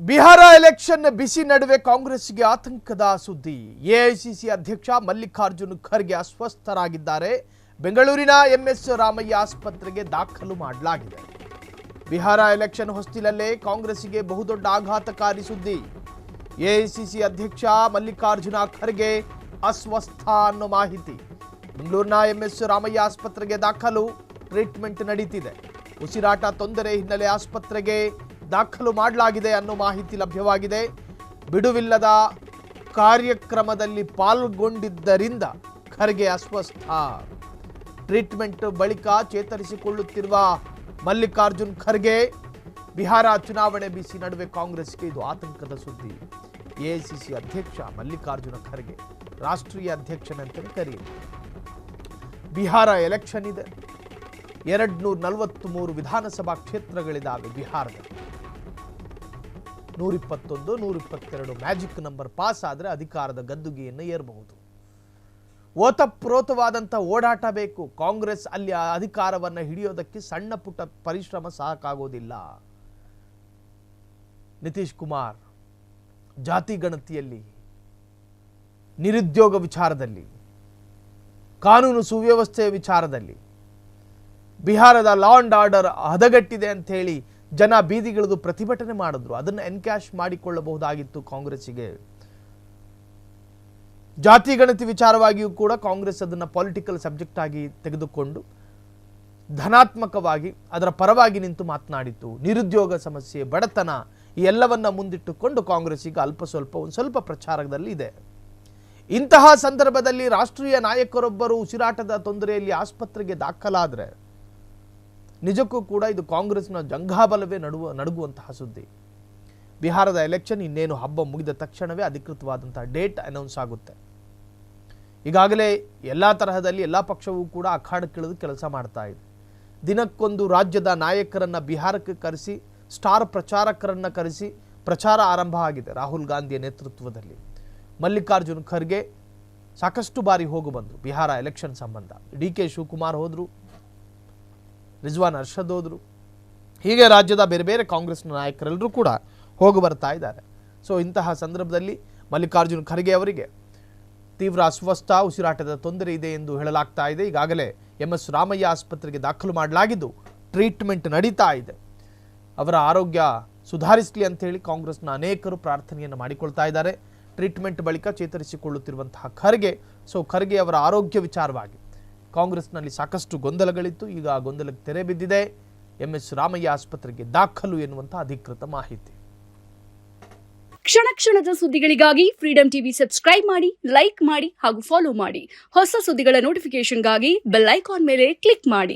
Bihar election ಬಿಸಿ ನಡುವೆ ಕಾಂಗ್ರೆಸ್ಗೆ ಆತಂಕದ ಸುದ್ದಿ. ಎಐಸಿಸಿ ಅಧ್ಯಕ್ಷ ಮಲ್ಲಿಕಾರ್ಜುನ್ ಖರ್ಗೆ ಅಸ್ವಸ್ಥರಾಗಿದ್ದಾರೆ. ಬೆಂಗಳೂರಿನ ಎಂಎಸ್ ರಾಮಯ್ಯ ಆಸ್ಪತ್ರೆಗೆ ದಾಖಲು ಮಾಡಲಾಗಿದೆ. ಬಿಹಾರ ಎಲೆಕ್ಷನ್ ಹೊಸ್ತಿಲಲ್ಲೇ ಕಾಂಗ್ರೆಸ್ಗೆ ಬಹುದೊಡ್ಡ ಆಘಾತಕಾರಿ ಸುದ್ದಿ. ಎಐಸಿಸಿ ಅಧ್ಯಕ್ಷ ಮಲ್ಲಿಕಾರ್ಜುನ ಖರ್ಗೆ ಅಸ್ವಸ್ಥ ಅನ್ನೋ ಮಾಹಿತಿ. ಬೆಂಗಳೂರಿನ ಎಂಎಸ್ ರಾಮಯ್ಯ ಆಸ್ಪತ್ರೆಗೆ ದಾಖಲು, ಟ್ರೀಟ್ಮೆಂಟ್ ನಡೀತಿದೆ. ಉಸಿರಾಟ ತೊಂದರೆ ಹಿನ್ನೆಲೆ ಆಸ್ಪತ್ರೆಗೆ ದಾಖಲು ಮಾಡಲಾಗಿದೆ ಅನ್ನೋ ಮಾಹಿತಿ ಲಭ್ಯವಾಗಿದೆ. ಬಿಡುವಿಲ್ಲದ ಕಾರ್ಯಕ್ರಮದಲ್ಲಿ ಪಾಲ್ಗೊಂಡಿದ್ದರಿಂದ ಖರ್ಗೆ ಅಸ್ವಸ್ಥ. ಟ್ರೀಟ್ಮೆಂಟ್ ಬಳಿಕ ಚೇತರಿಸಿಕೊಳ್ಳುತ್ತಿರುವ ಮಲ್ಲಿಕಾರ್ಜುನ್ ಖರ್ಗೆ. ಬಿಹಾರ ಚುನಾವಣೆ ಬಿಸಿ ನಡುವೆ ಕಾಂಗ್ರೆಸ್ಗೆ ಇದು ಆತಂಕದ ಸುದ್ದಿ. ಎಐಸಿಸಿ ಅಧ್ಯಕ್ಷ ಮಲ್ಲಿಕಾರ್ಜುನ ಖರ್ಗೆ ರಾಷ್ಟ್ರೀಯ ಅಧ್ಯಕ್ಷನಂತಲೇ ಕರೆಯಿರಿ. ಬಿಹಾರ ಎಲೆಕ್ಷನ್ ಇದೆ. 243 ವಿಧಾನಸಭಾ ಕ್ಷೇತ್ರಗಳಿದ್ದಾವೆ ಬಿಹಾರದಲ್ಲಿ. 121, 122 ಮ್ಯಾಜಿಕ್ ನಂಬರ್ ಪಾಸ್ ಆದರೆ ಅಧಿಕಾರದ ಗದ್ದುಗೆಯನ್ನು ಏರಬಹುದು. ಓತಪ್ರೋತವಾದಂಥ ಓಡಾಟ ಬೇಕು. ಕಾಂಗ್ರೆಸ್ ಅಲ್ಲಿ ಅಧಿಕಾರವನ್ನು ಹಿಡಿಯೋದಕ್ಕೆ ಸಣ್ಣ ಪುಟ್ಟ ಪರಿಶ್ರಮ ಸಾಕಾಗೋದಿಲ್ಲ. ನಿತೀಶ್ ಕುಮಾರ್ ಜಾತಿ ಗಣತಿಯಲ್ಲಿ, ನಿರುದ್ಯೋಗ ವಿಚಾರದಲ್ಲಿ, ಕಾನೂನು ಸುವ್ಯವಸ್ಥೆಯ ವಿಚಾರದಲ್ಲಿ ಬಿಹಾರದ ಲಾ ಅಂಡ್ ಆರ್ಡರ್ ಹದಗೆಟ್ಟಿದೆ ಅಂತ ಹೇಳಿ ಜನ ಬೀದಿಗಿಳಿದು ಪ್ರತಿಭಟನೆ ಮಾಡಿದ್ರು. ಅದನ್ನು ಎನ್ಕ್ಯಾಶ್ ಮಾಡಿಕೊಳ್ಳಬಹುದಾಗಿತ್ತು ಕಾಂಗ್ರೆಸ್ಸಿಗೆ. ಜಾತಿ ಗಣತಿ ವಿಚಾರವಾಗಿಯೂ ಕೂಡ ಕಾಂಗ್ರೆಸ್ ಅದನ್ನು ಪೊಲಿಟಿಕಲ್ ಸಬ್ಜೆಕ್ಟ್ ಆಗಿ ತೆಗೆದುಕೊಂಡು ಧನಾತ್ಮಕವಾಗಿ ಅದರ ಪರವಾಗಿ ನಿಂತು ಮಾತನಾಡಿತ್ತು. ನಿರುದ್ಯೋಗ ಸಮಸ್ಯೆ, ಬಡತನ ಈ ಎಲ್ಲವನ್ನ ಮುಂದಿಟ್ಟುಕೊಂಡು ಕಾಂಗ್ರೆಸ್ ಈಗ ಒಂದು ಸ್ವಲ್ಪ ಪ್ರಚಾರದಲ್ಲಿ ಇದೆ. ಇಂತಹ ಸಂದರ್ಭದಲ್ಲಿ ರಾಷ್ಟ್ರೀಯ ನಾಯಕರೊಬ್ಬರು ಉಸಿರಾಟದ ತೊಂದರೆಯಲ್ಲಿ ಆಸ್ಪತ್ರೆಗೆ ದಾಖಲಾದರೆ ನಿಜಕ್ಕೂ ಕೂಡ ಇದು ಕಾಂಗ್ರೆಸ್ನ ಜಂಘಾಬಲವೇ ನಡುಗುವಂತಹ ಸುದ್ದಿ. ಬಿಹಾರದ ಎಲೆಕ್ಷನ್ ಇನ್ನೇನು ಹಬ್ಬ ಮುಗಿದ ತಕ್ಷಣವೇ ಅಧಿಕೃತವಾದಂತಹ ಡೇಟ್ ಅನೌನ್ಸ್ ಆಗುತ್ತೆ. ಈಗಾಗಲೇ ಎಲ್ಲ ತರಹದಲ್ಲಿ ಎಲ್ಲ ಪಕ್ಷವೂ ಕೂಡ ಅಖಾಡಕ್ಕಿಳಿದು ಕೆಲಸ ಮಾಡ್ತಾ ಇದೆ. ದಿನಕ್ಕೊಂದು ರಾಜ್ಯದ ನಾಯಕರನ್ನ ಬಿಹಾರಕ್ಕೆ ಕರೆಸಿ, ಸ್ಟಾರ್ ಪ್ರಚಾರಕರನ್ನ ಕರೆಸಿ ಪ್ರಚಾರ ಆರಂಭ ಆಗಿದೆ. ರಾಹುಲ್ ಗಾಂಧಿಯ ನೇತೃತ್ವದಲ್ಲಿ ಮಲ್ಲಿಕಾರ್ಜುನ್ ಖರ್ಗೆ ಸಾಕಷ್ಟು ಬಾರಿ ಹೋಗಿ ಬಂದರು ಬಿಹಾರ ಎಲೆಕ್ಷನ್ ಸಂಬಂಧ. ಡಿ.ಕೆ. ಶಿವಕುಮಾರ್ ಹೋದರು, ರಿಜ್ವಾನ್ ಅರ್ಷದ್ ಹೋದರು. ಹೀಗೆ ರಾಜ್ಯದ ಬೇರೆ ಬೇರೆ ಕಾಂಗ್ರೆಸ್ನ ನಾಯಕರೆಲ್ಲರೂ ಕೂಡ ಹೋಗಿ ಬರ್ತಾ ಇದ್ದಾರೆ. ಸೊ ಇಂತಹ ಸಂದರ್ಭದಲ್ಲಿ ಮಲ್ಲಿಕಾರ್ಜುನ್ ಖರ್ಗೆ ಅವರಿಗೆ ತೀವ್ರ ಅಸ್ವಸ್ಥ, ಉಸಿರಾಟದ ತೊಂದರೆ ಇದೆ ಎಂದು ಹೇಳಲಾಗ್ತಾ ಇದೆ. ಈಗಾಗಲೇ ಎಂಎಸ್ ರಾಮಯ್ಯ ಆಸ್ಪತ್ರೆಗೆ ದಾಖಲು ಮಾಡಲಾಗಿದ್ದು ಟ್ರೀಟ್ಮೆಂಟ್ ನಡೀತಾ ಇದೆ. ಅವರ ಆರೋಗ್ಯ ಸುಧಾರಿಸಲಿ ಅಂತ ಹೇಳಿ ಕಾಂಗ್ರೆಸ್ನ ಅನೇಕರು ಪ್ರಾರ್ಥನೆಯನ್ನು ಮಾಡಿಕೊಳ್ತಾ ಇದ್ದಾರೆ. ಟ್ರೀಟ್ಮೆಂಟ್ ಬಳಿಕ ಚೇತರಿಸಿಕೊಳ್ಳುತ್ತಿರುವಂತಹ ಖರ್ಗೆ ಅವರ ಆರೋಗ್ಯ ವಿಚಾರವಾಗಿ ಕಾಂಗ್ರೆಸ್ನಲ್ಲಿ ಸಾಕಷ್ಟು ಗೊಂದಲಗಳಿತ್ತು. ಈಗ ಆ ಗೊಂದಲಕ್ಕೆ ತೆರೆ ಬಿದ್ದಿದೆ. ಎಂಎಸ್ ರಾಮಯ್ಯ ಆಸ್ಪತ್ರೆಗೆ ದಾಖಲು ಎನ್ನುವಂತಹ ಅಧಿಕೃತ ಮಾಹಿತಿ. ಕ್ಷಣ ಕ್ಷಣದ ಸುದ್ದಿಗಳಿಗಾಗಿ ಫ್ರೀಡಂ ಟಿವಿ ಸಬ್ಸ್ಕ್ರೈಬ್ ಮಾಡಿ, ಲೈಕ್ ಮಾಡಿ ಹಾಗೂ ಫಾಲೋ ಮಾಡಿ. ಹೊಸ ಸುದ್ದಿಗಳ ನೋಟಿಫಿಕೇಶನ್ಗಾಗಿ ಬೆಲ್ ಐಕಾನ್ ಮೇಲೆ ಕ್ಲಿಕ್ ಮಾಡಿ.